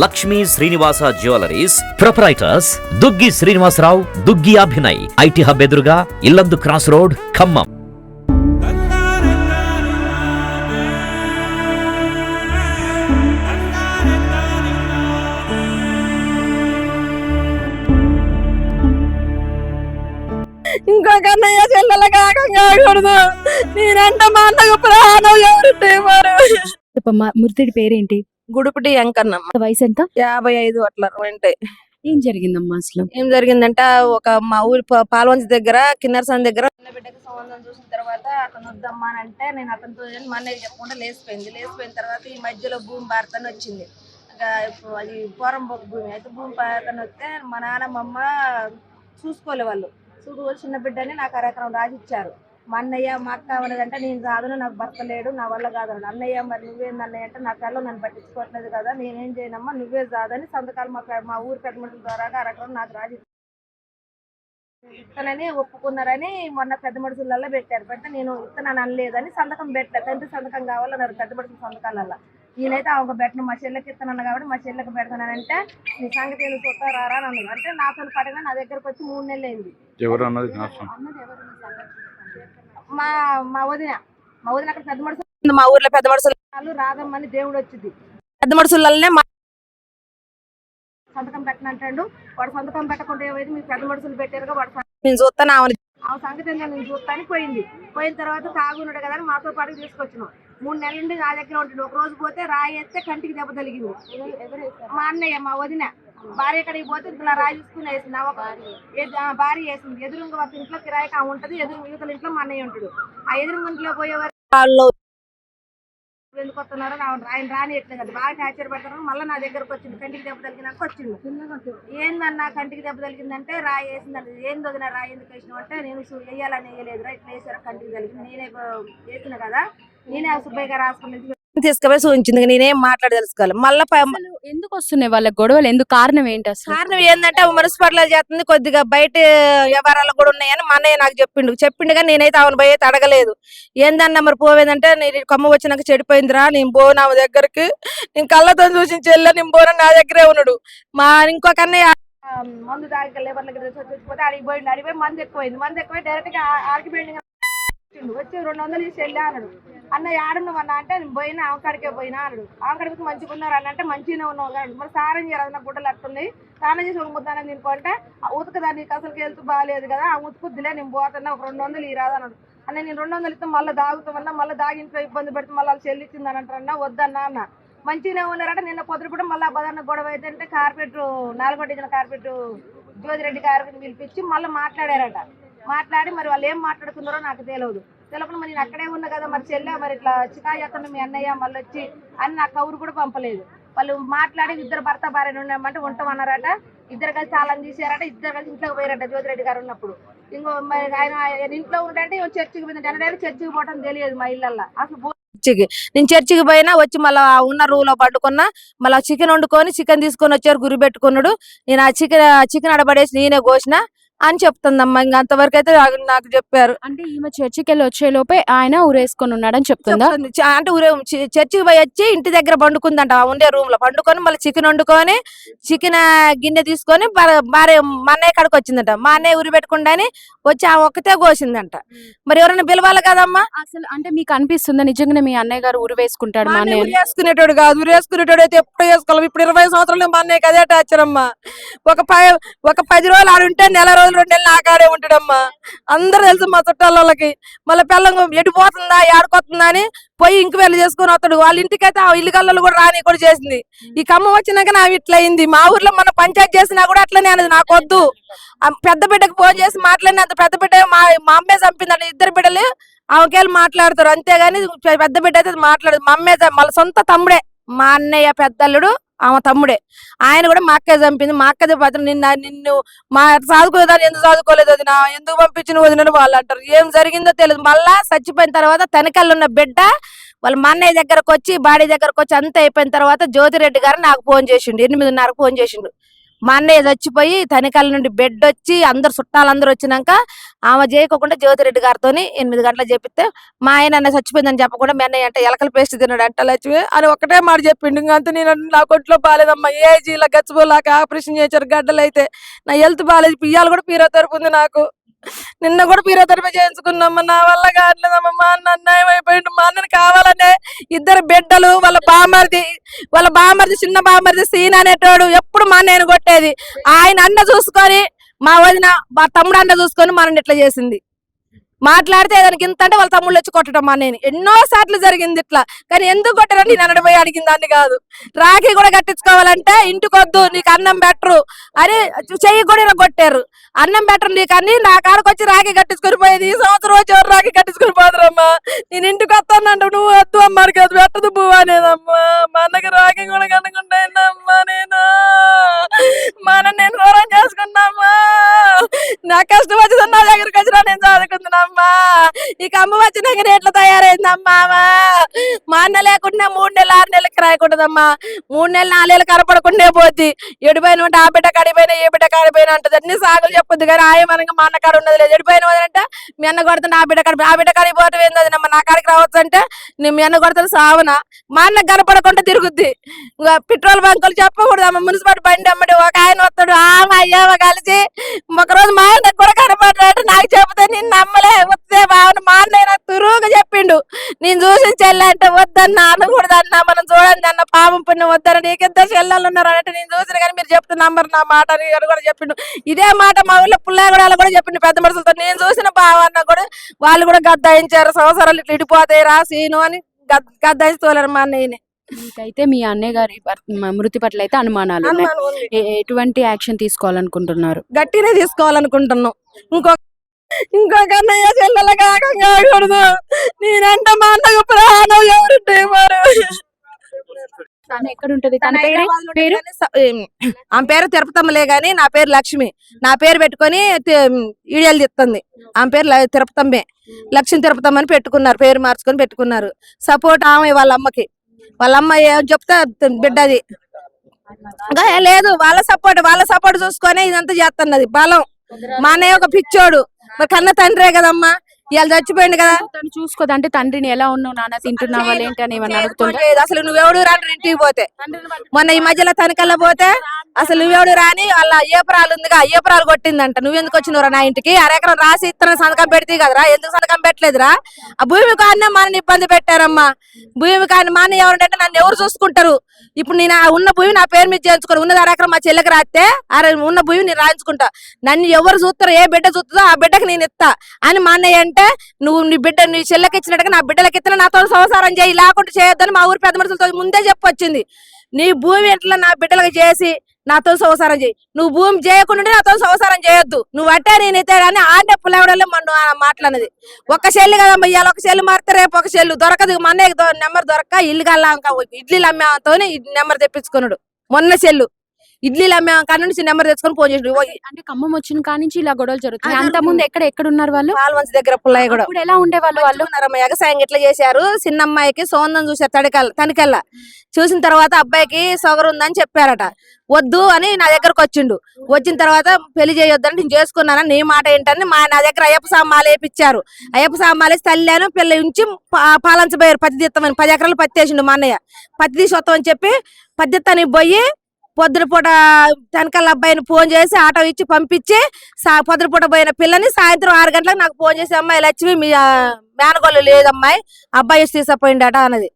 Lakshmi Srinivasa jewellers proprietors Duggi Srinivasarao, Duggi Abhinay, IT hub ఎదురుగా Yellandu cross road, Khammam. ఇంకొక అన్నయ్య చెల్లెల కాకూడదు. నేనంటే మా అన్నకు ప్రాణం ఎవరుంటే వారు. మృతుడి పేరేంటి? గుడుపుటి ఎంకన్నమ్మ. వయసు ఎంత? 55 అట్లా ఉంటాయి. ఏం జరిగిందమ్మా అసలు? ఏం జరిగిందంటే మా ఊరి పాల్వంచి దగ్గర కిన్నరసాని దగ్గర బిడ్డకి సంబంధం చూసిన తర్వాత అతను వద్దమ్మా అని అంటే నేను అతనితో మా అన్నయ్య చెప్పకుండా లేచిపోయిన తర్వాత ఈ మధ్యలో భూమి భారతని వచ్చింది. అది పోరంబొక్క భూమి అయితే భూమి భారతని వస్తే మా నాన్నమ్మ చూసుకోలే వాళ్ళు చిన్న బిడ్డని నాకు 1 ఎకరం రాసిచ్చారు. మా అన్నయ్య మా అక్క ఉన్నదంటే నేను కాదును, నాకు భర్త లేడు, నా వల్ల కాదన్నాడు. అన్నయ్య మరి నువ్వేంది అన్నయ్య అంటే నా కళ్ళు నన్ను పట్టించుకోవట్లేదు కదా, నేనేం చేయనమ్మా, నువ్వే కాదని సంతకాలు మా ఊరి పెద్ద మనుషుల ద్వారా 1 ఎకరం నాకు రాసి ఇస్తానని ఒప్పుకున్నారని మొన్న పెద్ద మనుషులలో పెట్టారు. పెడితే నేను ఇస్తానని అనలేదని సంతకం పెట్టా. తండ్రి సంతకం కావాలన్నారు పెద్ద మనుషుల సంతకాలలో. నేనైతే ఒక పెట్టను, మా చెల్లెకి ఇస్తానన్నా కాబట్టి మా చెల్లెకి పెడతానంటే నీ సంగతి ఏదో చూస్తారా అని అన్నారు. అంటే నాతో పడినా నా దగ్గరకు వచ్చి 3 నెలలు అయింది. మా వదిన అక్కడ పెద్ద మనుషులు, మా ఊర్లో పెద్ద మనుషులు రాదమ్మని దేవుడు వచ్చింది. పెద్ద మనుషులనే సంతకం పెట్టనంటాడు. వాడు సంతకం పెట్టకుండా ఏమైంది, మీరు పెద్ద మనుషులు పెట్టారుగా, వాడు నేను చూస్తాను ఆ సంగతి నేను చూస్తాను పోయిన తర్వాత తాగున్నాడు కదా అని మాతో పాటు తీసుకొచ్చినాం. 3 నెలల నుండి నా దగ్గర ఉంటుంది. ఒక రోజు పోతే రాయి వేస్తే కంటికి దెబ్బ తగిలింది. మా అన్నయ్య మా వదిన భార్య ఎక్కడికి పోతే ఇలా రాయి తీసుకుని వేసింది. భార్య వేసింది. ఎదురుంగ ఒక ఇంట్లో కిరాయికి ఆమె ఉంటుంది, యువతల ఇంట్లో మా అన్నయ్య ఉంటాడు. ఆ ఎదురుంగ ఇంట్లో పోయేవారు వాళ్ళు ఎందుకు వస్తున్నారు, ఆయన రానియట్లేదు కదా, బాగా టార్చర్ పెడతారు. మళ్ళీ నా దగ్గరకు వచ్చింది. కంటికి దెబ్బ తగిలినాక వచ్చిండు. ఏందన్నా కంటికి దెబ్బ తగిలిందంటే రాయి వేసిందంటే ఏంది వదిన రాయి ఎందుకు వేసినావు అంటే నేను వేయాలని వేయలేదు, ఇట్లా వేసారు కంటికి తగిలింది, నేనే వేసిన కదా, నేనే సుబ్బయ్య రాసుకుని తీసుకుపోయి చూపించింది. నేనేం మాట్లాడి తెలుసుకోవాలి. మళ్ళీ ఎందుకు వస్తున్నాయి వాళ్ళ గొడవలు? ఎందుకు కారణం ఏంటి అసలు? కారణం ఏంటంటే మున్సిపాలిటీ చేస్తుంది, కొద్దిగా బయట వ్యవహారాలు కూడా ఉన్నాయని మా అన్నయ్య నాకు చెప్పిండు కానీ నేనైతే ఆమెను పోయి అడగలేదు. ఏందన్నా మరి పోవేదంటే నేను కొమ్మ వచ్చినాక చెడిపోయిందిరా, నేను పోను ఆమె దగ్గరికి, నేను కళ్ళతో చూసి చెల్లె నేను పోను, నా దగ్గరే ఉన్నాడు. మా ఇంకొక అన్నయ్య మందు తాగి లేబర్లకి చచ్చిపోతే అడిగిపోయి మందు ఎక్కువైంది డైరెక్ట్ గా ఆర్కిపోయింది. వచ్చి 200 ఇచ్చి వెళ్ళా అన్నాడు. అన్న ఏడున్నావన్నా అంటే నేను పోయినా ఆవకాడికే పోయినా అన్నాడు. ఆవకాడికి మంచిగా ఉన్నారు అన్న అంటే మంచిగానే ఉన్నావు అన్నాడు. మరి సారం చేయరాదు, నా గుడ్డలు అట్టున్నాయి, స్నానం చేసి ఒక ముద్దానని తినుకుంటే ఉతకదాన్ని అసలుకి వెళ్తూ బాగాలేదు కదా, ఆ ఉతుకుద్దిలే నేను పోతున్నా, ఒక 200 ఇరాదు అన్నాడు. అన్న నేను 200 ఇస్తే మళ్ళీ దాగుతామన్నా, మళ్ళీ దాగింట్లో ఇబ్బంది పెడితే మళ్ళీ వాళ్ళు చెల్లిచ్చింది అని అంటారన్నా. వద్దన్నా అన్న మంచిగానే ఉన్నారంటే నిన్న పొద్దుపూట మళ్ళీ బదాన్న గొడవ అయితే కార్పెట్ 4వ డివిజన్ కార్పెట్ జ్యోతిరెడ్డి గారికి పిలిపించి మళ్ళీ మాట్లాడారట. మాట్లాడి మరి వాళ్ళు ఏం మాట్లాడుతున్నారో నాకు తెలియదు. తెలియకుండా మరి నేను అక్కడే ఉన్నా కదా, మరి చెల్లె మరి ఇట్లా చికాయత్తున్న మీ అన్నయ్య మళ్ళీ వచ్చి అని నాకు కౌరు కూడా పంపలేదు. వాళ్ళు మాట్లాడి ఇద్దరు భర్త భార్య ఉండమంటే ఉంటామన్నారట. ఇద్దరు కలిసి తాళం తీసారట. ఇద్దరు కలిసి ఇంట్లోకి పోయారట జ్యోతిరెడ్డి గారు ఉన్నప్పుడు. ఇంకో మరి ఆయన ఇంట్లో ఉంటే చర్చికి పోయిందంటే అన్న చర్చికి పోవటం తెలియదు మా ఇళ్ళల్లో అసలు. నేను చర్చికి పోయినా వచ్చి మళ్ళీ ఉన్న రూమ్ లో పట్టుకున్నా, మళ్ళీ చికెన్ వండుకొని చికెన్ తీసుకొని వచ్చారు, గురి పెట్టుకున్నాడు. నేను ఆ చికెన్ అడబడేసి నేనే కోసిన అని చెప్తుందమ్మా. ఇంకా అంతవరకు అయితే నాకు చెప్పారు. అంటే ఈమె చర్చికి వెళ్ళి వచ్చే లోపే ఆయన ఊరేసుకొని ఉన్నాడని చెప్తుందా? అంటే చర్చికి పోయి వచ్చి ఇంటి దగ్గర పండుకుందంట, ఉండే రూమ్ లో పండుకొని మళ్ళీ చికెన్ వండుకొని చికెన్ గిన్నె తీసుకొని భార్య మా అన్నయ్య కాడికి వచ్చిందంట. మా అన్నయ్య ఉరి పెట్టుకుండాని వచ్చి ఆ ఒక్కతే కోసిందంట. మరి ఎవరైనా పిలవాలి కదమ్మా. అసలు అంటే మీకు అనిపిస్తుందా నిజంగానే మీ అన్నయ్య గారు ఉరి వేసుకుంటాడు? మా అన్నయ్య వేసుకునేటోడు కాదు, ఉరి వేసుకునేటోడు అయితే ఎప్పుడు వేసుకోవాలి. ఇప్పుడు 20 సంవత్సరాలు మా అన్నయ్యకి అదే టార్చర్ అమ్మా. ఒక 10 రోజులు ఆడుంటే నెల రోజులు 2 నెలలు నాకాడే ఉంటాడమ్మా. అందరూ తెలుసు మా చుట్టాలకి. మళ్ళీ పిల్లం ఎడిపోతుందా ఏడుకొస్తుందా అని పోయి ఇంక వెళ్ళి చేసుకొని వస్తాడు. వాళ్ళ ఇంటికైతే ఆ ఇల్లు కళ్ళలు కూడా రాని కూడా చేసింది. ఈ ఖమ్మం వచ్చినాక నా ఇట్లా అయింది. మా ఊర్లో మన పంచాయతీ చేసినా కూడా అట్లనే అనేది. నాకు వద్దు, పెద్ద బిడ్డకు ఫోన్ చేసి మాట్లాడినంత పెద్ద బిడ్డ మా అమ్మే చంపిందంటే 2 బిడ్డలు ఆమెకేళ్ళు మాట్లాడతారు, అంతేగాని పెద్ద బిడ్డ అయితే మాట్లాడదు. మా అమ్మే మళ్ళీ సొంత తమ్ముడే, మా అన్నయ్య పెద్దల్లుడు ఆమె తమ్ముడే. ఆయన కూడా మా అక్క చంపింది. మా అక్కది పత్రం నిన్ను మా చదువుకోలేదని ఎందుకు చదువుకోలేదు, అది నా ఎందుకు పంపించిన వదినని వాళ్ళు అంటారు. ఏం జరిగిందో తెలియదు. మళ్ళా చచ్చిపోయిన తర్వాత తనకల్లో ఉన్న బిడ్డ వాళ్ళ మా అన్నయ్య దగ్గరకు వచ్చి బాడీ దగ్గరకు వచ్చి అంత అయిపోయిన తర్వాత జ్యోతిరెడ్డి గారు నాకు ఫోన్ చేసిండు. 8:30కు ఫోన్ చేసిండు. మా అన్నయ్య చచ్చిపోయి తనికల నుండి బెడ్ వచ్చి అందరు చుట్టాలందరూ వచ్చినాక ఆమె చేయకోకుండా జ్యోతిరెడ్డి గారితో 8 గంటలకు చెప్పిస్తే మా ఆయన అన్న చచ్చిపోయిందని చెప్పకుండా మీ అన్నయ్య అంటే ఎలకల పేస్ట్ తిన్నాడు అంట లక్ష్మి అని ఒకటే మాట చెప్పిండు. ఇంకంతా నేను నా కొట్లో బాగాలేదమ్మా, ఏజీ ఇలా గచ్చిపోలాక ఆపరేషన్ చేశారు గడ్డలు అయితే, నా హెల్త్ బాగాలేదు, పియ్యాలు కూడా పీరోథెరపీ ఉంది నాకు, నిన్న కూడా పీరోథెరపీ చేయించుకున్నామ్మా, నా వల్ల కావట్లేదమ్మా, మా అన్న అన్యాయం అయిపోయిండు, మా అన్నని కావాలనే 2 బిడ్డలు వాళ్ళ బామర్ది చిన్న బామర్ది సీన్ అనేటోడు ఎప్పుడు మా అన్నయ్యను కొట్టేది, ఆయన అన్న చూసుకొని మా వదిన మా తమ్ముడు అన్న చూసుకొని మనని ఇట్లా చేసింది. మాట్లాడితే దానికి ఇంత అంటే వాళ్ళ తమ్ముళ్ళు వచ్చి కొట్టడం మా నేను ఎన్నో సార్లు జరిగింది ఇట్లా. కానీ ఎందుకు కొట్టరని నేను అనడపోయి అడిగిన దాన్ని కాదు. రాఖీ కూడా కట్టించుకోవాలంటే ఇంటికి వద్దు నీకు అన్నం బెటరు అని చెయ్యి కూడా కొట్టారు. అన్నం బెటర్ నీకు అని నా కాడకు వచ్చి రాఖీ కట్టించుకొని పోయేది. ఈ సంవత్సరం వచ్చి ఎవరు రాఖీ కట్టించుకొని పోదురమ్మా, నేను ఇంటికి వస్తానంట, నువ్వు వద్దు అమ్మారికి అది పెట్టదు పువ్వు అనేదమ్మా. మా అన్నకి రాఖీ కూడా కనుకుంటాయినమ్మా, నేను దూరం చేసుకున్నామ్మా, నా కష్టం వచ్చింది నా దగ్గరికి వచ్చినా నేను చదువుకుంటున్నామ్మా, ఇక అమ్మ వచ్చినాక ఎట్లా తయారైందమ్మా. మా అన్న లేకుండా 3 నెలలు 6 నెలలకి రాయకూడదమ్మా, 3 నెలలు 4 నెలలు కనపడకుండా పోద్ది. ఎడిపోయిన ఉంటే ఆ బిడ్డ కాడిపోయినా ఏ బిడ్డ కాడిపోయినా అంటది, అన్ని సాగులు చెప్పొద్దు కానీ ఆయమనంగా మా అన్న కాడ ఉన్నది లేదు. ఎడిపోయిన వదంటే మీ అన్న కొడుతున్నా ఆ బిడ్డ కాడికి పోవటం ఏంది, అది నా కాడికి రావచ్చు అంటే నేను మీ అన్న కొడుతున్నా సావనా, మా అన్న కనపడకుండా తిరుగుద్ది. పెట్రోల్ బంకులు చెప్పకూడదు అమ్మ, మున్సిపాలిటీ బండి అమ్మడి ఒక ఆయన వస్తాడు, ఆమె అయ్యామ కలిసి ఒకరోజు మా ఆయన కూడా కనపడ్డాడు, నాకు చెబితే నేను నమ్మలే, వస్తే బావని మా అన్నయ్య నాకు తురుగా చెప్పిండు, నేను చూసి చెల్లె అంటే వద్దన్నా అనకూడదన్నా, మనం చూడండి అన్న పాపం పుణ్యం వద్దన్న, నీకెంత చెల్లెళ్ళు ఉన్నారు అంటే నేను చూసిన కానీ మీరు చెప్తే నమ్మరు నా మాట అని కూడా చెప్పిండు. ఇదే మాట మా ఊళ్ళో పుల్లగూడలో కూడా చెప్పిండు పెద్ద మనుషులతో, నేను చూసిన బావన్న కూడా వాళ్ళు కూడా గద్దాయించారు, సంవత్సరాలు ఇట్లా ఇడిపోతాయి రా సీను అని గద్దాయించి తోలేరు మా అన్నయ్యని. మీకైతే మీ అన్నయ్య గారి మృతి పట్ల అయితే అనుమానాలు ఉన్నాయి. ఎటువంటి యాక్షన్ తీసుకోవాలనుకుంటున్నారు? గట్టినే తీసుకోవాలనుకుంటున్నాం. ఇంకొక అన్నయ్య చెల్లెల కాకూడదు, నేనంటే మా అన్నకు ప్రాణం ఎవరుంటే మరి. తను ఎక్కడ ఉంటది? తన పేరు ఆమె పేరు తిరుపతమ్మలే గాని నా పేరు లక్ష్మి. నా పేరు పెట్టుకొని ఈడియాలు తిస్తుంది. ఆమె పేరు తిరుపతమ్మే, లక్ష్మి తిరుపతమ్మ అని పెట్టుకున్నారు, పేరు మార్చుకొని పెట్టుకున్నారు. సపోర్ట్ ఆమె వాళ్ళ అమ్మకి, వాళ్ళ అమ్మ ఏం చెప్తే బిడ్డది లేదు, వాళ్ళ సపోర్ట్ చూసుకొని ఇదంతా చేస్తున్నది బలం. మా అన్నయ్య ఒక పిచ్చోడు, మరి కన్న తండ్రే కదమ్మా, ఇవాళ చచ్చిపోయింది కదా. తను చూసుకోదు అంటే తండ్రిని ఎలా ఉన్నావు నాన్న, తింటున్నావా ఏంటి అని ఏమన్నా అడుగుతుంటే అసలు నువ్వెవడు రాని ఇంటికి పోతే, మొన్న ఈ మధ్యలో తనకల్లా పోతే అసలు నువ్వెవడు రాని వాళ్ళ ఏపురాలు ఉందిగా, ఏపురాలు కొట్టిందంట, నువ్వెందుకు వచ్చినవురా నా ఇంటికి, 1 ఎకరం రాసి ఇత్తనం సంతకం పెడితే కదరా, ఎందుకు సంతకం పెట్టలేదురా, ఆ భూమి కాడనే మనని ఇబ్బంది పెట్టారమ్మా. భూమి కాని మా అన్న ఎవరంటే నన్ను ఎవరు చూసుకుంటారు, ఇప్పుడు నేను ఉన్న భూమి నా పేరు మీద చేయించుకోను, ఉన్నది 1 ఎకరం మా చెల్లెకి రాస్తే ఉన్న భూమి నేను రాయించుకుంటా, నన్ను ఎవరు చూస్తారో ఏ బిడ్డ చూస్తుందో ఆ బిడ్డకి నేను ఇస్తా అని మా అన్నయ్య అంటే, నువ్వు నీ చెల్లెకి ఇచ్చినట్టుగా నా బిడ్డలకి ఇస్తున్నా, నాతో సంసారం చేయి, లేకుండా చేయొద్దని మా ఊరి పెద్ద మనుషులతో ముందే చెప్పొచ్చింది. నీ భూమి ఎట్లా నా బిడ్డలకు చేసి నాతో సంసారం చేయి, నువ్వు భూమి చేయకుండా నాతో సంసారం చేయొద్దు, నువ్వు అట్టే నేనైతే కానీ ఆడే పుల్లవడలే మన మాట్లాడినది. ఒక చెల్లి కదమ్మా, ఇవాళ ఒక చెల్లి మారితే రేపు ఒక చెల్లు దొరకదు. మా అన్నయ్యకి నెంబర్ దొరక్క ఇల్లు కల్లా ఇడ్లీలు అమ్మేతో నెంబర్ తెప్పించుకున్నాడు. మొన్న చెల్లు ఇడ్లీలు అమ్మే కాడ నుంచి నెంబర్ తెచ్చుకొని ఫోన్ చేసి, అంటే ఖమ్మం వచ్చిన కాడ నుంచి ఇలా గొడవలు జరుగుతాయి. అంత ముందు ఎక్కడ ఉన్నారు వాళ్ళు? పాల్వంచి దగ్గర పుల్లయ్య కూడా ఎలా ఉండేవాళ్ళు? వాళ్ళు ఎగసాయం ఇట్లా చేశారు. చిన్న అమ్మాయికి సోందం చూసారు తనికెళ్ళ చూసిన తర్వాత అబ్బాయికి సొగరు ఉందని చెప్పారట, వద్దు అని నా దగ్గరకు వచ్చిన తర్వాత పెళ్లి చేయొద్దని నేను చేసుకున్నానని నీ మాట ఏంటని నా దగ్గర అయ్యప్ప సామాలు వేపించారు. అయ్యప్ప సామాలు తల్లాను పిల్ల ఉంచి పాలంచబోయారు. పత్తి తీస్తామని 10 ఎకరాలు పత్తి వేసిండు మా అన్నయ్య. పత్తి తీసుకొస్తామని చెప్పి పత్తి పోయి పొద్దున పూట తనకల్లా అబ్బాయిని ఫోన్ చేసి ఆటో ఇచ్చి పంపించి పొద్దున పూట పోయిన పిల్లని సాయంత్రం 6 గంటలకు నాకు ఫోన్ చేసి, అమ్మాయి లక్ష్మి మీ మేనగోళ్ళు లేదమ్మాయి, అబ్బాయి తీసుకుపోయిండట అన్నది.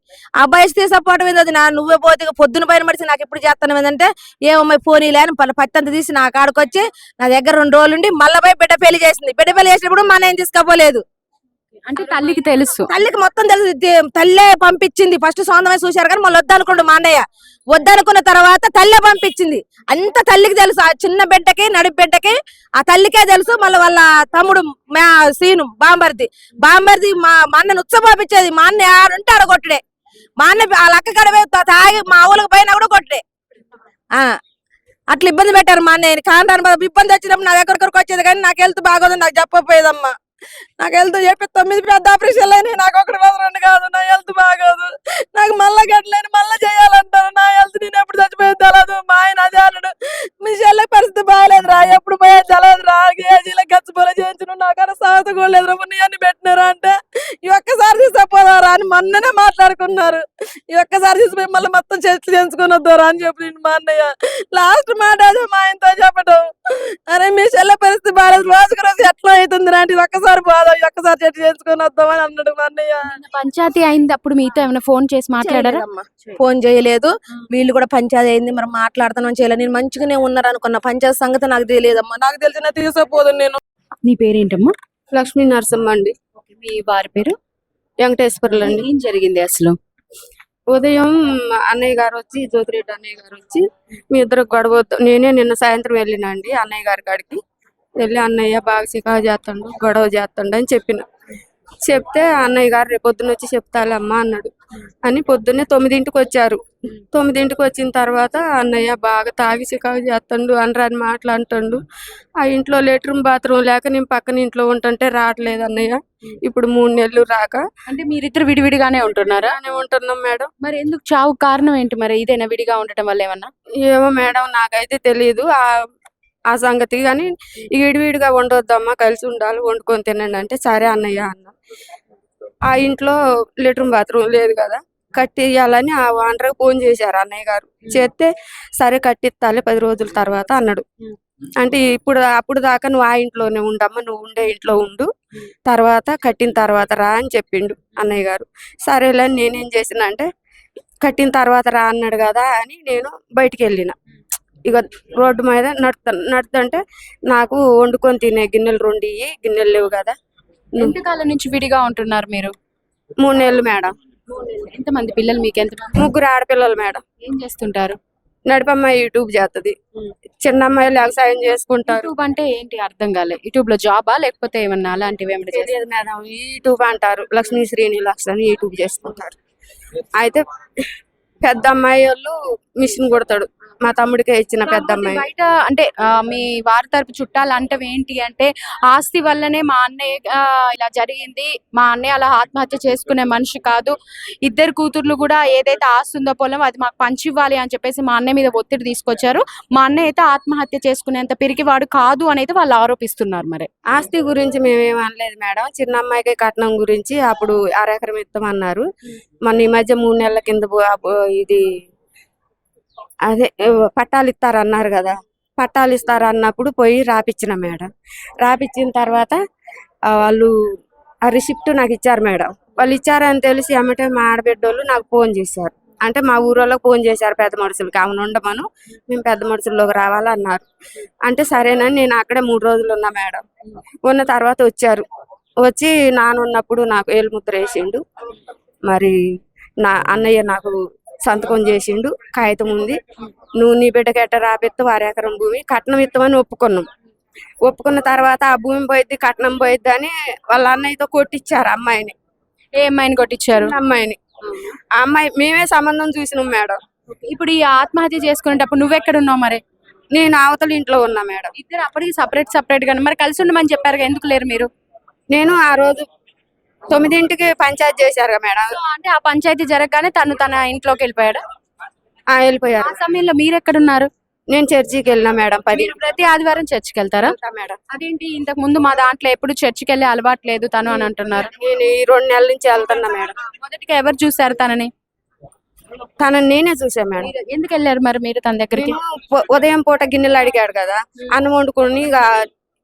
అబ్బాయి తీసుకుపోవడం ఏంటది, నువ్వే పోతే పొద్దున పైన మడిచి నాకు ఇప్పుడు చేస్తాను ఏంటంటే, ఏమమ్మాయి పోనీలే అని పత్తి అంతా తీసి నా కాడకు వచ్చి నా దగ్గర 2 రోజులు ఉండి మళ్ళీ పోయి బిడ్డ పెళ్లి చేసింది. బిడ్డ పెళ్లి చేసినప్పుడు మా నేను తీసుకపోలేదు. అంటే తల్లికి తెలుసు, తల్లికి మొత్తం తెలుసు, తల్లే పంపించింది. ఫస్ట్ సొంతమై చూశారు కానీ మళ్ళీ వద్దనుకోండు మా అన్నయ్య. వద్దనుకున్న తర్వాత తల్లే పంపించింది. అంత తల్లికి తెలుసు, ఆ చిన్న బిడ్డకి నడి బిడ్డకి ఆ తల్లికే తెలుసు. మళ్ళీ వాళ్ళ తమ్ముడు సీను బాంబర్ది మా అన్నను ఉత్సవాపించేది. మా అన్న ఆడుంటే ఆడ కొట్టుడే, మా అన్న వాళ్ళ అక్క కడవే తాగి మా ఊళ్ళకి పోయినా కూడా కొట్టుడే. అట్లా ఇబ్బంది పెట్టారు మా అన్నయ్యని. కానీ ఇబ్బంది వచ్చినప్పుడు నా దగ్గరకు వచ్చేది కానీ నాకు హెల్త్ బాగోదు, నాకు చెప్పపోయేదమ్మా. నాకు హెల్త్ చెప్పి 9 పెద్ద ఆపరేషన్లు అయినాయి, నాకు 1 కాదు, నా హెల్త్ బాగోదు, నాకు మళ్ళా గట్లని మళ్ళీ చేయాలంటారు. నా హెల్త్ నేను ఎప్పుడు చచ్చిపోయేది తెలదు. మా ఆయన అదే అన్నాడు, మీ చెల్లె అనుకున్నారు. ఈ ఒక్కసారి చూసి మిమ్మల్ని మొత్తం చర్చలు చేయించుకొని వద్దారా అని చెప్పిండు మా అన్నయ్య. లాస్ట్ మాట అదే మా ఆయనతో చెప్పడం, అరే మీ చెల్లె పరిస్థితి బాగాలేదు, రోజుకు రోజు ఎట్లా అవుతుంది రాంటి, ఒక్కసారి బాధ, ఒక్కసారి చర్చ చేయించుకొని వద్దామని అన్నాడు మా అన్నయ్య. పంచాయతీ అయింది అప్పుడు మీతో ఏమైనా ఫోన్ చేసి మాట్లాడారా? ఫోన్ చేయలేదు. వీళ్ళు కూడా పంచాయతీ అయింది మరి మాట్లాడుతున్నాం చేయలేదు. నేను మంచిగానే ఉన్నారు అనుకున్న, పంచాయతీ సంగతి నాకు తెలియదమ్మా. నాకు తెలిసిన తీసుకోపోదు. నేను నీ పేరేంటమ్మా? లక్ష్మీ నరసమ్మ అండి. మీ వారి పేరు? వెంకటేశ్వర్లు అండి. ఏం జరిగింది అసలు? ఉదయం అన్నయ్య గారు వచ్చి, జ్యోతిరెడ్డి అన్నయ్య గారు వచ్చి, మీ ఇద్దరు గొడవ, నేనే నిన్న సాయంత్రం వెళ్ళినా అండి అన్నయ్య గారి కాడికి. వెళ్ళి అన్నయ్య బాగా చికాకు చేస్తాడు, గొడవ చేస్తాడు అని చెప్పిన. చెప్తే అన్నయ్య గారు రేపు పొద్దున్న వచ్చి చెప్తాలమ్మా అన్నాడు అని పొద్దున్నే 9ంటికి వచ్చారు. 9ంటికి వచ్చిన తర్వాత అన్నయ్య బాగా తాగి చికాకు చేస్తాడు, అనరాని మాటలు అంటాడు. ఆ ఇంట్లో లెట్రూమ్ బాత్రూమ్ లేక నేను పక్కన ఇంట్లో ఉంటుంటే రావట్లేదు అన్నయ్య. ఇప్పుడు 3 నెలలు రాక. అంటే మీరిద్దరు విడివిడిగానే ఉంటున్నారా? బాగానే ఉంటున్నాం మేడం. మరి ఎందుకు చావు కారణం ఏంటి మరి? ఇదేనా విడిగా ఉండటం వల్ల ఏమన్నా? ఏమో మేడం, నాకైతే తెలియదు ఆ సంగతి. కానీ విడివిడిగా ఉండొద్దమ్మా, కలిసి ఉండాలి, వండుకొని తినండి అంటే సరే అన్నయ్య అన్న. ఆ ఇంట్లో లెట్రూమ్ బాత్రూమ్ లేదు కదా, కట్టియాలని ఆ ఓనర్కి ఫోన్ చేశారు అన్నయ్య గారు. చేస్తే సరే కట్టిస్తాలే 10 రోజుల తర్వాత అన్నాడు. అంటే అప్పుడు దాకా నువ్వు ఆ ఇంట్లోనే ఉండమ్మా, నువ్వు ఉండే ఇంట్లో ఉండు, తర్వాత కట్టిన తర్వాత రా అని చెప్పిండు అన్నయ్య గారు. సరేలే నేనేం చేసిన అంటే, కట్టిన తర్వాత రా అన్నాడు కదా అని నేను బయటికి వెళ్ళిన. ఇక రోడ్డు మీద నడుతుంటే నాకు వండుకొని తినే గిన్నెలు 2 గిన్నెలు లేవు కదా. ఎంతకాలం నుంచి విడిగా ఉంటున్నారు మీరు? 3 నెలలు మేడం. ఎంతమంది పిల్లలు మీకు? ఎంతమంది? 3 ఆడపిల్లలు మేడం. ఏం చేస్తుంటారు? నడిపమ్మాయి యూట్యూబ్ చేస్తుంది, చిన్న అమ్మాయి వ్యవసాయం చేసుకుంటారు. యూట్యూబ్ అంటే ఏంటి అర్థం కాలే. యూట్యూబ్ లో జాబా లేకపోతే ఏమన్నా అలాంటివి ఏమైనా చేస్తారా? తెలియదు మేడం, యూట్యూబ్ అంటారు. లక్ష్మీ శ్రీనివాస్ అని యూట్యూబ్ చేసుకుంటారు. అయితే పెద్ద అమ్మాయి వాళ్ళు మిషన్ కుడతాడు, మా తమ్ముడికే ఇచ్చిన పెద్ద అమ్మాయి. బయట అంటే మీ వారి తరపు చుట్టాలు అంటే ఏంటి అంటే, ఆస్తి వల్లనే మా అన్నయ్య ఇలా జరిగింది, మా అన్నయ్య అలా ఆత్మహత్య చేసుకునే మనిషి కాదు, 2 కూతుర్లు కూడా ఏదైతే ఆస్తి ఉందో పొలం అది మాకు పంచివ్వాలి అని చెప్పేసి మా అన్నయ్య మీద ఒత్తిడి తీసుకొచ్చారు. మా అన్నయ్య అయితే ఆత్మహత్య చేసుకునేంత పిరికివాడు కాదు అని అయితే వాళ్ళు ఆరోపిస్తున్నారు. మరి ఆస్తి గురించి మేమేం అనలేదు మేడం, చిన్న అమ్మాయికి కట్నం గురించి అప్పుడు 6 ఎకరం ఇస్తామన్నారు. మన ఈ మధ్య 3 నెలల కింద ఇది అదే పట్టాలు ఇస్తారన్నారు కదా, పట్టాలు ఇస్తారన్నప్పుడు పోయి రాపిచ్చిన మేడం. రాపిచ్చిన తర్వాత వాళ్ళు ఆ రిసిప్ట్ నాకు ఇచ్చారు మేడం. వాళ్ళు ఇచ్చారని తెలిసి ఏమంటే మా ఆడబిడ్డోళ్ళు నాకు ఫోన్ చేశారు. అంటే మా ఊరోళ్ళకి ఫోన్ చేశారు, పెద్ద మనుషులకి, ఆమెను ఉండమను, మేము పెద్ద మనుషుల్లోకి రావాలన్నారు. అంటే సరేనని నేను అక్కడే 3 రోజులు ఉన్నా మేడం. ఉన్న తర్వాత వచ్చారు. వచ్చి నానున్నప్పుడు నాకు ఏలుముద్ర వేసిండు. మరి నా అన్నయ్య నాకు సంతకం చేసిండు, కాగితం ఉంది, నువ్వు నీ బిడ్డకి ఎట్ట రాపిస్తావు 6 ఎకరం భూమి కట్నం ఇస్తామని ఒప్పుకున్నాం. ఒప్పుకున్న తర్వాత ఆ భూమి పోయిద్ది, కట్నం పోయిద్ది అని వాళ్ళ అన్నయ్యతో కొట్టించారు అమ్మాయిని. ఏ అమ్మాయిని కొట్టించారు? అమ్మాయిని. ఆ అమ్మాయి మేమే సంబంధం చూసినాం మేడం. ఇప్పుడు ఈ ఆత్మహత్య చేసుకునేటప్పుడు నువ్వెక్కడ ఉన్నావు? మరి నేను అవతల ఇంట్లో ఉన్నా మేడం. ఇద్దరు అప్పటికి సపరేట్ గానే మరి కలిసి ఉండమని చెప్పారు, ఎందుకు లేరు మీరు? నేను ఆ రోజు 9ంటికి పంచాయతీ చేశారు మేడం. అంటే ఆ పంచాయతీ జరగగానే తన ఇంట్లోకి వెళ్ళిపోయాడు. వెళ్ళిపోయారు. ఆ సమయంలో మీరు ఎక్కడున్నారు? నేను చర్చికి వెళ్ళినా మేడం. 10 ప్రతి ఆదివారం చర్చికి వెళ్తారా మేడం? అదేంటి ఇంతకు ముందు మా దాంట్లో ఎప్పుడు చర్చికి వెళ్ళే అలవాటు లేదు తను అని అంటున్నారు. నేను ఈ 2 నెలల నుంచి వెళ్తున్నా మేడం. మొదటిగా ఎవరు చూసారు తనని? తనని నేనే చూసా మేడం. ఎందుకు వెళ్ళారు మరి మీరు తన దగ్గరికి? ఉదయం పూట గిన్నెలు అడిగాడు కదా, అన్నం వండుకొని ఇక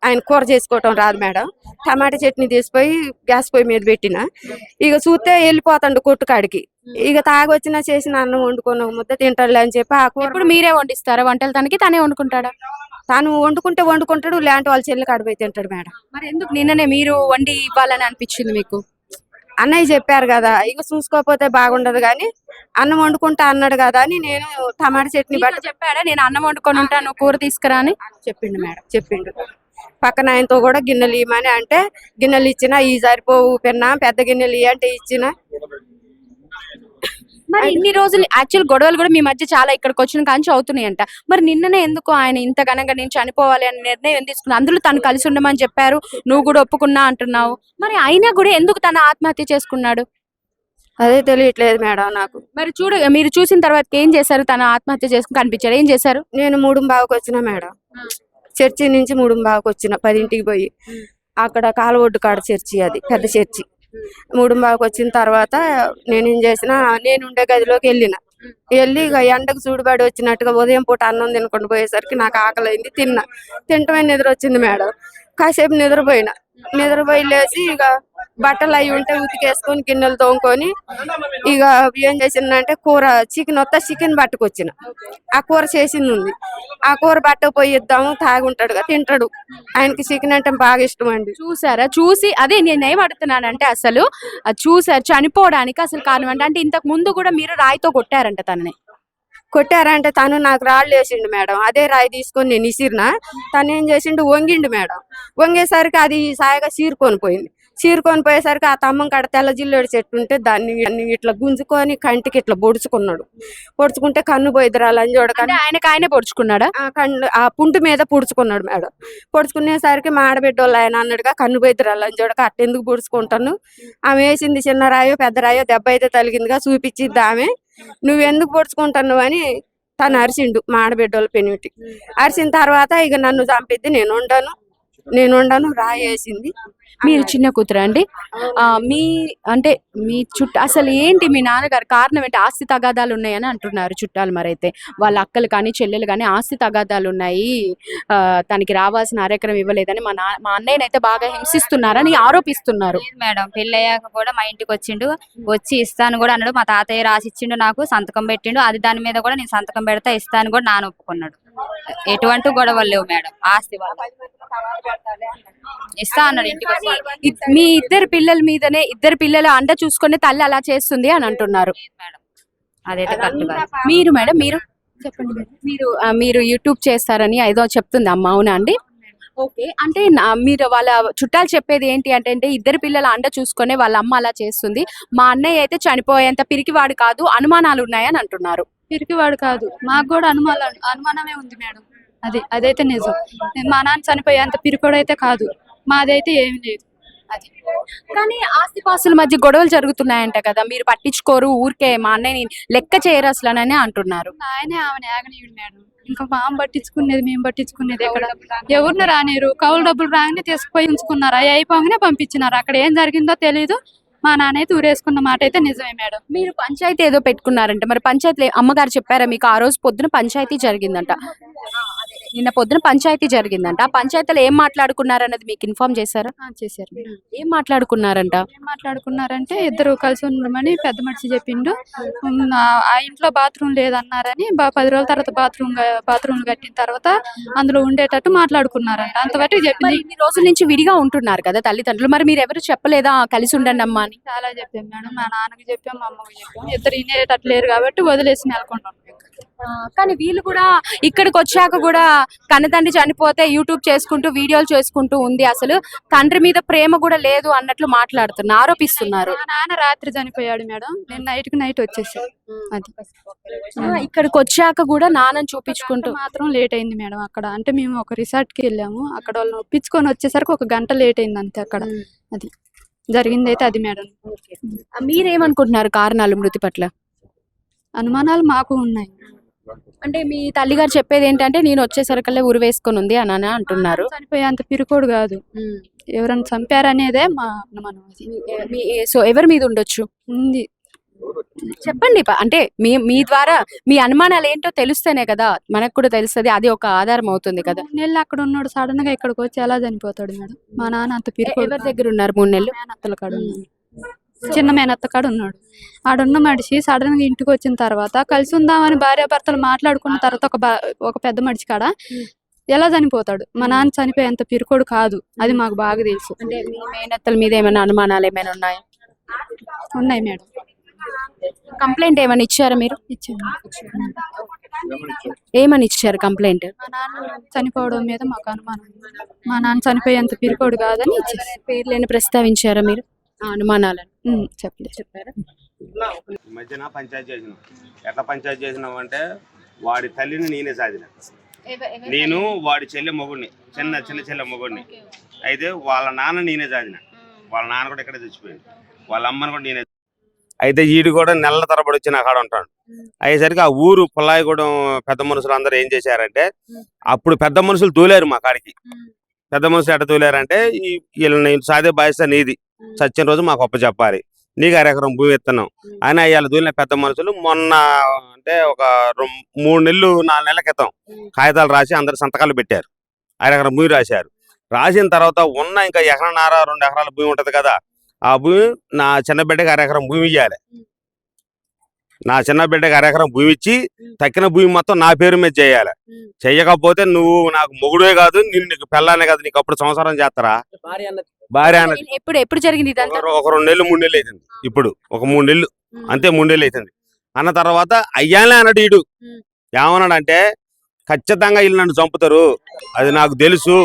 ఆయన కూర చేసుకోవటం రాదు మేడం. టమాటా చట్నీ తీసిపోయి గ్యాస్ పొయ్యి మీద పెట్టిన. ఇక చూస్తే వెళ్ళిపోతాడు కొట్టుకాడికి. ఇక తాగొచ్చినా చేసిన అన్నం వండుకొని ముద్ద తింటాడు అని చెప్పి ఆ కూర. ఇప్పుడు మీరే వండిస్తారా వంటలు తనకి? తనే వండుకుంటాడా? తను వండుకుంటాడు, లేదంటే వాళ్ళ చెల్లి కాడిపోయి తింటాడు మేడం. మరి ఎందుకు నిన్ననే మీరు వండి ఇవ్వాలని అనిపించింది మీకు? అన్నయ్య చెప్పారు కదా, ఇక చూసుకోకపోతే బాగుండదు కానీ అన్నం వండుకుంటా అన్నాడు కదా అని నేను టమాటా చట్నీ చెప్పాడా నేను అన్నం వండుకొని ఉంటాను కూర తీసుకురా అని? చెప్పిండు మేడం, చెప్పిండు. పక్కన ఆయనతో కూడా గిన్నెలు ఇవ్వమని అంటే గిన్నెలు ఇచ్చినా ఈ సరిపోవు పెన్నా, పెద్ద గిన్నెలు ఇవి అంటే ఇచ్చిన. మరి ఇన్ని రోజులు యాక్చువల్ గొడవలు కూడా మీ మధ్య చాలా ఇక్కడికి వచ్చిన కాంచి అవుతున్నాయంట. మరి నిన్ననే ఎందుకు ఆయన ఇంత ఘనంగా నేను చనిపోవాలి అనే నిర్ణయం తీసుకున్నా? అందులో తను కలిసి ఉండమని చెప్పారు, నువ్వు కూడా ఒప్పుకున్నా అంటున్నావు. మరి అయినా కూడా ఎందుకు తన ఆత్మహత్య చేసుకున్నాడు? అదే తెలియట్లేదు మేడం నాకు. మరి మీరు చూసిన తర్వాత ఏం చేశారు? తన ఆత్మహత్య చేసుకుని కనిపించారు, ఏం చేశారు? నేను 3:15కి వచ్చిన మేడం. చర్చి నుంచి 3:15కి వచ్చిన, 10ంటికి పోయి అక్కడ కాలువొడ్డు కాడ చర్చి, అది పెద్ద చర్చి. 3:15కి వచ్చిన తర్వాత నేనేం చేసిన, నేను ఉండే గదిలోకి వెళ్ళి ఇక ఎండకు చూడుబడి వచ్చినట్టుగా ఉదయం పూట అన్నం తినకుండా పోయేసరికి నాకు ఆకలి అయింది. తింటమే నిద్ర వచ్చింది మేడం. కాసేపు నిద్రపోయి లేచి ఇక బట్టలు అవి ఉంటే ఉతికేసుకొని గిన్నెలు తోముకొని ఇక ఏం చేసిందంటే చికెన్ పట్టుకొచ్చిన. ఆ కూర చేసింది ఉంది. ఆ కూర పట్టకపోయి ఇద్దాము, తాగుంటాడుగా, తింటాడు. ఆయనకి చికెన్ అంటే బాగా ఇష్టం అండి. చూసారా? చూసి అదే నేనేం అడుగుతున్నానంటే అసలు చూసారు చనిపోవడానికి అసలు కారణం అంటే ఇంతకు ముందు కూడా మీరు రాయితో కొట్టారంట తనని. కొట్టారంటే తను నాకు రాళ్ళు వేసిండు మేడం. అదే రాయి తీసుకొని నేను ఇసిరిన. తను ఏం చేసిండు, వంగిండు మేడం. వంగేసరికి అది సాయగా చీరుకొని పోయేసరికి ఆ తమ్మం కాడ తెల్ల జిల్లేడు చెట్టు ఉంటే దాన్ని ఇట్లా గుంజుకొని కంటికి ఇట్లా పొడుచుకుంటే కన్ను పోయిద్ది రా లంజోడకని ఆయనే పొడుచుకున్నాడా? ఆ పుంటు మీద పుడుచుకున్నాడు మేడం. పొడుచుకునేసరికి మా ఆడబిడ్డోళ్ళు ఆయన అన్నాడుగా, కన్ను పోయిద్ది రా లంజోడక, అట్టెందుకు పుడుచుకుంటాను, ఆమె వేసింది చిన్న రాయో పెద్ద రాయో, దెబ్బ అయితే తలిగిందిగా, చూపించిద్ది ఆమె, నువ్వెందుకు పొడుచుకుంటున్నావు అని తను అరిసిండు మా ఆడబిడ్డోళ్ళ పెనిమిటి. అరిసిన తర్వాత ఇక నన్ను చంపిద్ది, నేను ఉండను రాయి వేసింది. మీరు చిన్న కూతురు అండి? మీ చుట్టూ అసలు ఏంటి మీ నాన్నగారు కారణం ఏంటి? ఆస్తి తగాదాలు ఉన్నాయని అంటున్నారు చుట్టాలు. మరైతే వాళ్ళ అక్కలు కానీ చెల్లెలు కానీ ఆస్తి తగాదాలు ఉన్నాయి, తనకి రావాల్సిన అరెకరం ఇవ్వలేదని మా అన్నయ్యనైతే బాగా హింసిస్తున్నారని ఆరోపిస్తున్నారు. మేడం పెళ్ళయ్యాక కూడా మా ఇంటికి వచ్చి ఇస్తాను కూడా అన్నాడు. మా తాతయ్య రాసిచ్చిండు, నాకు సంతకం పెట్టిండు. అది దాని మీద కూడా నేను సంతకం పెడతా ఇస్తాను కూడా నాన్న ఒప్పుకున్నాడు. ఎటువంటి గొడవలు లేవు మేడం. ఆస్తి ఇస్తా అన్నాడు ఇంటికి. మీ ఇద్దరు పిల్లల అండ చూసుకునే తల్లి అలా చేస్తుంది అని అంటున్నారు మేడం. అదైతే కరెక్ట్ కాదు. మీరు మేడం మీరు చెప్పండి. మీరు యూట్యూబ్ చేస్తారని ఏదో చెప్తుంది అమ్మ, అవునా అండి? ఓకే. అంటే మీరు వాళ్ళ చుట్టాలు చెప్పేది ఏంటి అంటే ఇద్దరు పిల్లల అండ చూసుకునే వాళ్ళ అమ్మ అలా చేస్తుంది, మా అన్నయ్య అయితే చనిపోయేంత పిరికివాడు కాదు, అనుమానాలు ఉన్నాయని అంటున్నారు. పిరికివాడు కాదు, మాకు కూడా అనుమానమే ఉంది మేడం. అదైతే నిజం. మా నాన్న చనిపోయేంత పిరికోడు అయితే కాదు, మాదైతే ఏమి లేదు. అది కానీ ఆస్తిపాస్తుల మధ్య గొడవలు జరుగుతున్నాయంట కదా, మీరు పట్టించుకోరు, ఊరికే మా అన్నయ్యని లెక్క చేయరు అసలు అని అంటున్నారు. ఆయనే ఆమెను ఆగనీయుడు మేడం. ఇంకా మా అమ్మ పట్టించుకునేది, మేము పట్టించుకునేది ఎక్కడ? ఎవరిని రానిరు, కౌలు డబ్బులు రాగానే తీసుకుపోయి ఉంచుకున్నారు. అవి అయిపోగానే పంపించినారు. అక్కడ ఏం జరిగిందో తెలీదు. మా నాన్న అయితే ఊరేసుకున్న మాట అయితే నిజమే మేడం. మీరు పంచాయతీ ఏదో పెట్టుకున్నారంట, మరి పంచాయతీ అమ్మగారు చెప్పారా మీకు? ఆ రోజు పొద్దున పంచాయతీ జరిగిందంట, నిన్న పొద్దున పంచాయతీ జరిగిందంట. ఆ పంచాయతీలో ఏం మాట్లాడుకున్నారన్నది మీకు ఇన్ఫార్మ్ చేశారా? చేశారు. ఏం మాట్లాడుకున్నారంటే ఇద్దరు కలిసి ఉండమని పెద్ద మనిషి చెప్పిండు. ఆ ఇంట్లో బాత్రూమ్ లేదన్నారని 10 రోజుల తర్వాత బాత్రూమ్ కట్టిన తర్వాత అందులో ఉండేటట్టు మాట్లాడుకున్నారంట. అంతవరకు చెప్పింది. ఇన్ని రోజుల నుంచి విడిగా ఉంటున్నారు కదా తల్లిదండ్రులు, మరి మీరు ఎవరు చెప్పలేదా కలిసి ఉండండి అమ్మా అని? చాలా చెప్పాం మేడం. మా నాన్నకి చెప్పాం, మా అమ్మకి చెప్పాం. ఇద్దరు వినేటట్టు లేరు కాబట్టి వదిలేసి నెలకొంటాం. కానీ వీళ్ళు కూడా ఇక్కడికి వచ్చాక కూడా కన్నతండ్రి చనిపోతే యూట్యూబ్ చేసుకుంటూ వీడియోలు చేసుకుంటూ ఉంది, అసలు తండ్రి మీద ప్రేమ కూడా లేదు అన్నట్లు మాట్లాడుతున్నారు, ఆరోపిస్తున్నారు. మా నాన్న రాత్రి చనిపోయాడు మేడం. నేను నైట్ వచ్చేసాను. అది ఇక్కడికి వచ్చాక కూడా నాన్నని చూపించుకుంటూ మాత్రం లేట్ అయింది మేడం. అక్కడ అంటే మేము ఒక రిసార్ట్ కి వెళ్ళాము, అక్కడ వాళ్ళని ఒప్పించుకొని వచ్చేసరికి 1 గంట లేట్ అయింది అంతే. అక్కడ అది జరిగింది అయితే అది మేడం. మీరేమనుకుంటున్నారు కారణాలు మృతి పట్ల? అనుమానాలు మాకు ఉన్నాయి. అంటే మీ తల్లిగారు చెప్పేది ఏంటంటే నేను వచ్చేసరికల్లా ఉరి వేసుకొని ఉంది అని అంటున్నారు. చనిపోయేంత పిరికోడు కాదు, ఎవరైనా చంపారనేదే మా అనుమానం. సో ఎవరి మీద ఉండొచ్చు ఉంది చెప్పండి. అంటే మీ ద్వారా మీ అనుమానాలు ఏంటో తెలిస్తేనే కదా మనకు కూడా తెలుస్తుంది, అది ఒక ఆధారం అవుతుంది కదా. 3 నెలలు అక్కడ ఉన్నాడు, సడన్ గా ఇక్కడికి వచ్చి ఎలా చనిపోతాడు మేడం? మా నాన్న అంత పిరికోడు. ఎవరి దగ్గర ఉన్నారు 3 నెలలు? మేనత్తల కాడ ఉన్నాడు, చిన్న మేనత్త కాడ ఉన్నాడు. ఆడున్న మనిషి సడన్ గా ఇంటికి వచ్చిన తర్వాత కలిసి ఉందామని భార్యాభర్తలు మాట్లాడుకున్న తర్వాత ఒక పెద్ద మనిషి కాడ ఎలా చనిపోతాడు? మా నాన్న చనిపోయేంత పిరికోడు కాదు, అది మాకు బాగా తెలుసు. అంటే మీ మేనత్తల మీద ఏమైనా అనుమానాలు ఏమైనా ఉన్నాయా? ఉన్నాయి మేడం. కంప్లైంట్ ఏమైనా ఇచ్చారా మీరు? ఇచ్చాను. ఏమని ఇచ్చారు కంప్లైంట్? మా నాన్న చనిపోవడం మీద మాకు అనుమానం, మా నాన్న చనిపోయేంత పిరికోడు కాదని ఇచ్చేసి. పేర్లేని ప్రస్తావించారా మీరు అనుమానాలను? చెప్పారా? ఈ మధ్యన పంచాయతీ చేసినాం. ఎట్లా పంచాయతీ చేసినాం అంటే వాడి తల్లిని నేనే సాధిన, నేను వాడి మొగుడిని చిన్న చెల్లె మొగుడిని. అయితే వాళ్ళ నాన్న నేనే సాధిన, వాళ్ళ నాన్న కూడా ఇక్కడే చచ్చిపోయింది, వాళ్ళ అమ్మని కూడా నేనే. అయితే ఈడు కూడా నెలల తరబడి వచ్చి నా కాడ ఉంటాడు. అయ్యేసరికి ఆ ఊరు పుల్లాయిగూడెం పెద్ద మనుషులు అందరూ ఏం చేశారంటే, అప్పుడు పెద్ద మనుషులు దూలేరు మా కాడికి. పెద్ద మనుషులు ఎట్ట తోలారంటే వీళ్ళని సాదే బాధ్యత నీది, సత్యం రోజు మాకు ఒప్ప చెప్పాలి, నీకు 1 ఎకరం భూమి ఇస్తున్నాం అని అయ్యాల తోలిన పెద్ద మనుషులు మొన్న అంటే ఒక 3 నెలలు 4 నెలల క్రితం కాగితాలు రాసి అందరు సంతకాలు పెట్టారు, 1 ఎకరం భూమి రాశారు. రాసిన తర్వాత ఉన్న ఇంకా 1.5 ఎకరం 2 ఎకరాల భూమి ఉంటది కదా, ఆ భూమి నా చిన్న బిడ్డకి 1 ఎకరం భూమి ఇవ్వాలి. నా చిన్న బిడ్డకి 1 ఎకరం భూమి ఇచ్చి తక్కిన భూమి మొత్తం నా పేరు మీద చేయాలి. చెయ్యకపోతే నువ్వు నాకు మొగుడే కాదు, నీకు పెళ్ళానే కాదు, నీకు అప్పుడు సంసారం చేస్తారా? భార్య అన్నది ఎప్పుడు జరిగింది ఇదంతా? ఒక 2 నెలలు 3 నెలలు అవుతుంది. ఇప్పుడు ఒక 3 నెలలు అంతే, 3 నెలలు అవుతుంది. అన్న తర్వాత అయ్యాలే అన్నట్టు ఈడు ఏమన్నాడంటే ఖచ్చితంగా వీళ్ళు నన్ను చంపుతారు, అది నాకు తెలుసు,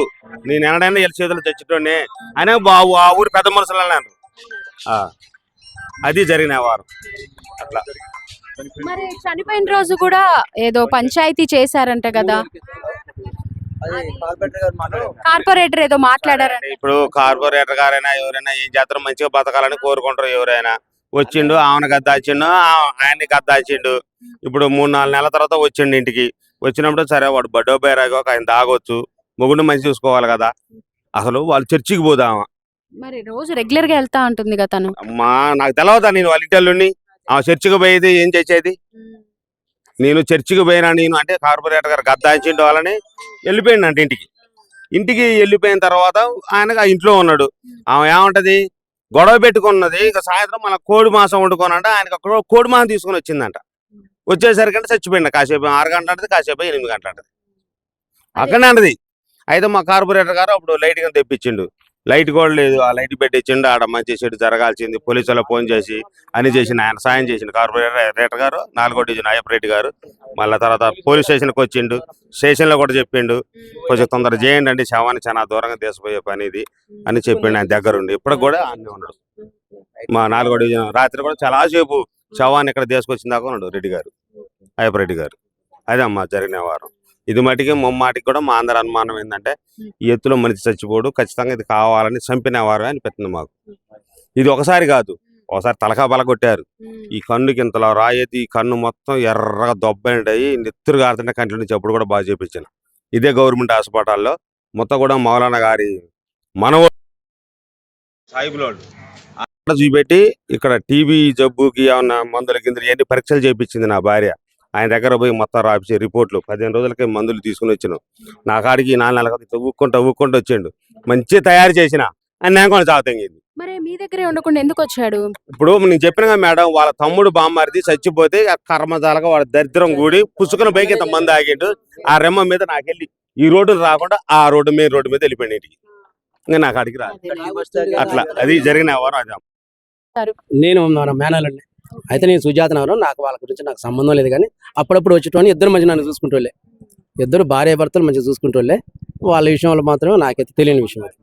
నేను ఎనడైనా వీళ్ళ చేతులు తెచ్చుటోనే అనే బాబు ఆ ఊరు పెద్ద మనుషులు అన్నారు. అది జరిగిన వారం అట్లా. మరి చనిపోయిన రోజు కూడా ఏదో పంచాయతీ చేశారంట కదా, కార్పొరేటర్ ఏదో మాట్లాడారంట. ఇప్పుడు కార్పొరేటర్ గారైనా ఎవరైనా ఏం చేస్తారో మంచిగా బతకాలని కోరుకుంటారు. ఎవరైనా వచ్చిండు ఆమెను గద్దాచిండు, ఆయన్ని గద్దాచిండు. ఇప్పుడు 3-4 నెలల తర్వాత వచ్చిండు ఇంటికి. వచ్చినప్పుడు సరే వాడు బడ్డో బేరాగో ఆయన తాగొచ్చు, మొగుడిని మంచి చూసుకోవాలి కదా. అసలు వాళ్ళు చర్చికి పోదామా? మరి రోజు రెగ్యులర్ గా వెళ్తా ఉంటుంది కదా తను. అమ్మా నాకు తెలవదా నేను వాళ్ళ ఇంటి ఆ చర్చికి పోయేది ఏం చేసేది? నేను చర్చికి పోయినా నేను అంటే కార్పొరేటర్ గారు గద్దాయించిండు వాళ్ళని, వెళ్ళిపోయిండు అంటే ఇంటికి వెళ్ళిపోయిన తర్వాత ఆయనకు ఆ ఇంట్లో ఉన్నాడు. ఆమె ఏమంటది గొడవ పెట్టుకున్నది, ఇక సాయంత్రం మన కోడి మాంసం వండుకోనంటే ఆయనకు అక్కడ కోడి మాంసం తీసుకుని వచ్చిందంట. వచ్చేసరికంటే చచ్చిపోయింది. కాసేపు 6 గంటలు అంటది, కాసేపు 8 గంటలు అంటది, అక్కడనే అంటది. అయితే మా కార్పొరేటర్ గారు అప్పుడు లైట్ గా తెప్పించిండు, లైట్ కూడా లేదు, ఆ లైట్ పెట్టించిండు. ఆడ మంచి చెడు జరగాల్సింది పోలీసులకు ఫోన్ చేసి అని చేసిన ఆయన సాయం చేసిండు కార్పొరేటర్ గారు, 4వ డివిజన్ అయ్యప్పరెడ్డి గారు. మళ్ళీ తర్వాత పోలీస్ స్టేషన్కి వచ్చిండు, స్టేషన్ లో కూడా చెప్పిండు కొంచెం తొందర చేయండి అండి, శవాన్ని చాలా దూరంగా తీసిపోయే పని ఇది అని చెప్పిండు ఆయన దగ్గరుండి. ఇప్పటికి కూడా అన్నీ ఉన్నాడు. మా 4వ డివిజన్ రాత్రి కూడా చాలా సేపు శవాన్ని ఇక్కడ తీసుకొచ్చిన దాకా ఉన్నాడు రెడ్డి గారు, అయ్యప్పరెడ్డి గారు. అదే అమ్మా జరిగిన వారం. ఇది మటుకి ముమ్మాటికి కూడా మా అందరి అనుమానం ఏంటంటే ఈ ఎత్తులో మనిషి చచ్చిపోడు, ఖచ్చితంగా ఇది కావాలని చంపిన వారు అనిపిస్తుంది మాకు. ఇది ఒకసారి కాదు, ఒకసారి తలకా బల కొట్టారు, ఈ కన్నుకి ఇంతలో రాయేది, ఈ కన్ను మొత్తం ఎర్రగా దొబ్బైంటాయి, నెత్తురు గారుతుంటే కంటి నుంచి అప్పుడు కూడా బాగా చేపించిన. ఇదే గవర్నమెంట్ హాస్పిటల్లో మొత్తం కూడా మౌలానా గారి మనవడు సాయిబులోడు అక్కడ చూపెట్టి ఇక్కడ టీబీ జబ్బుకి ఏమన్నా మందుల కింద ఎన్ని పరీక్షలు చేయించింది నా భార్య. ఆయన దగ్గర పోయి మొత్తం రాపించే రిపోర్ట్లు 15 రోజులకే మందులు తీసుకుని వచ్చినాం. నా కాడికి 4 నెలలకు ఊక్కుంటూ వచ్చిండు, మంచిగా తయారు చేసిన అని నేను కూడా చావుతంగింది. మరి మీ దగ్గరే ఉండకుండా ఎందుకు వచ్చాడు? ఇప్పుడు నేను చెప్పిన మేడం, వాళ్ళ తమ్ముడు బామ్మారిది చచ్చిపోతే కర్మజాలగా వాడు దరిద్రం కూడి పుసుకుని పైకి ఇంత మంది ఆగిండు. ఆ రెమ్మ మీద నాకెళ్ళి ఈ రోడ్డు రాకుండా ఆ రోడ్డు మీద వెళ్ళిపోయింది ఇంటికి, ఇంకా నా కాడికి రా. అట్లా అది జరిగిన వారం. అది నేను మన మేనాలండి. అయితే నేను సుజాతనవరం, నాకు వాళ్ళ గురించి నాకు సంబంధం లేదు, కానీ అప్పుడప్పుడు వచ్చేటోని ఇద్దరు మంచి నన్ను చూసుకుంటోళ్ళే, ఇద్దరు భార్య భర్తలు మంచిగా చూసుకుంటోళ్ళే. వాళ్ళ విషయంలో మాత్రమే నాకైతే తెలియని విషయం అది.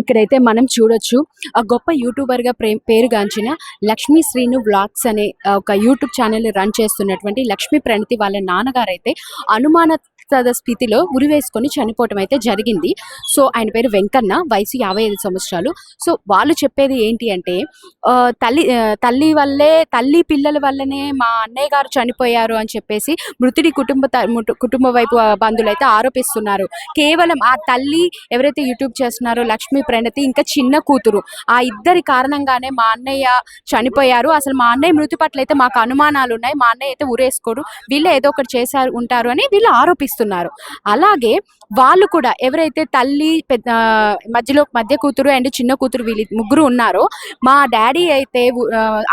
ఇక్కడైతే మనం చూడొచ్చు, ఆ గొప్ప యూట్యూబర్ గా పేరుగాంచిన లక్ష్మీ శ్రీను వ్లాగ్స్ అనే ఒక యూట్యూబ్ ఛానల్ రన్ చేస్తున్నటువంటి లక్ష్మీ ప్రణతి వాళ్ళ నాన్నగారు అయితే అనుమానాస్పద స్థితిలో ఉరివేసుకొని చనిపోవటం అయితే జరిగింది. సో ఆయన పేరు వెంకన్న, వయసు 55 సంవత్సరాలు. సో వాళ్ళు చెప్పేది ఏంటి అంటే తల్లి పిల్లల వల్లనే మా అన్నయ్య గారు చనిపోయారు అని చెప్పేసి మృతుడి కుటుంబ వైపు బంధువులు అయితే ఆరోపిస్తున్నారు. కేవలం ఆ తల్లి ఎవరైతే యూట్యూబ్ చేస్తున్నారో లక్ష్మీ ప్రణతి, ఇంకా చిన్న కూతురు, ఆ ఇద్దరి కారణంగానే మా అన్నయ్య చనిపోయారు. అసలు మా అన్నయ్య మృతి పట్ల అయితే మాకు అనుమానాలు ఉన్నాయి, మా అన్నయ్య అయితే ఊరేసుకోరు, వీళ్ళు ఏదో ఒకటి చేశారు ఉంటారు అని వీళ్ళు ఆరోపిస్తున్నారు. అలాగే వాళ్ళు కూడా ఎవరైతే తల్లి మధ్య కూతురు అండ్ చిన్న కూతురు వీళ్ళు ముగ్గురు ఉన్నారో, మా డాడీ అయితే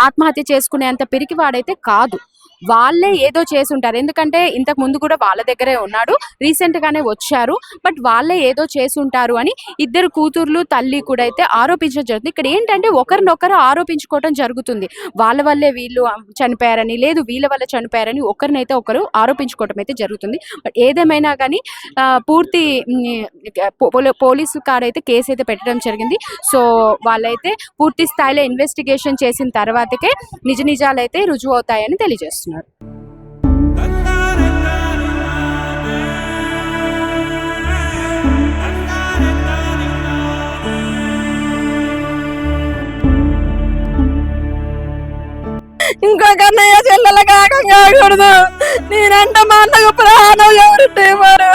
ఆత్మహత్య చేసుకునేంత పిరికి వాడైతే కాదు, వాళ్ళే ఏదో చేసి ఉంటారు. ఎందుకంటే ఇంతకు ముందు కూడా వాళ్ళ దగ్గరే ఉన్నాడు, రీసెంట్ గానే వచ్చారు, బట్ వాళ్ళే ఏదో చేసి ఉంటారు అని ఇద్దరు కూతుర్లు తల్లి కూడా అయితే ఆరోపించడం జరుగుతుంది. ఇక్కడ ఏంటంటే ఒకరినొకరు ఆరోపించుకోవడం జరుగుతుంది. వాళ్ళ వల్లే వీళ్ళు చనిపోయారని, లేదు వీళ్ళ వల్ల చనిపోయారని ఒకరినైతే ఒకరు ఆరోపించుకోవడం అయితే జరుగుతుంది. బట్ ఏదేమైనా కానీ పూర్తి పోలీసు కాడైతే కేసు అయితే పెట్టడం జరిగింది. సో వాళ్ళైతే పూర్తి స్థాయిలో ఇన్వెస్టిగేషన్ చేసిన తర్వాతకే నిజాలైతే రుజువు అవుతాయని తెలియజేస్తున్నారు. ఇంకొక అన్నయ్య చెల్లెలకు ఆగం కాకూడదు. నేనంటే మా అన్నకు ప్రాణం ఎవరు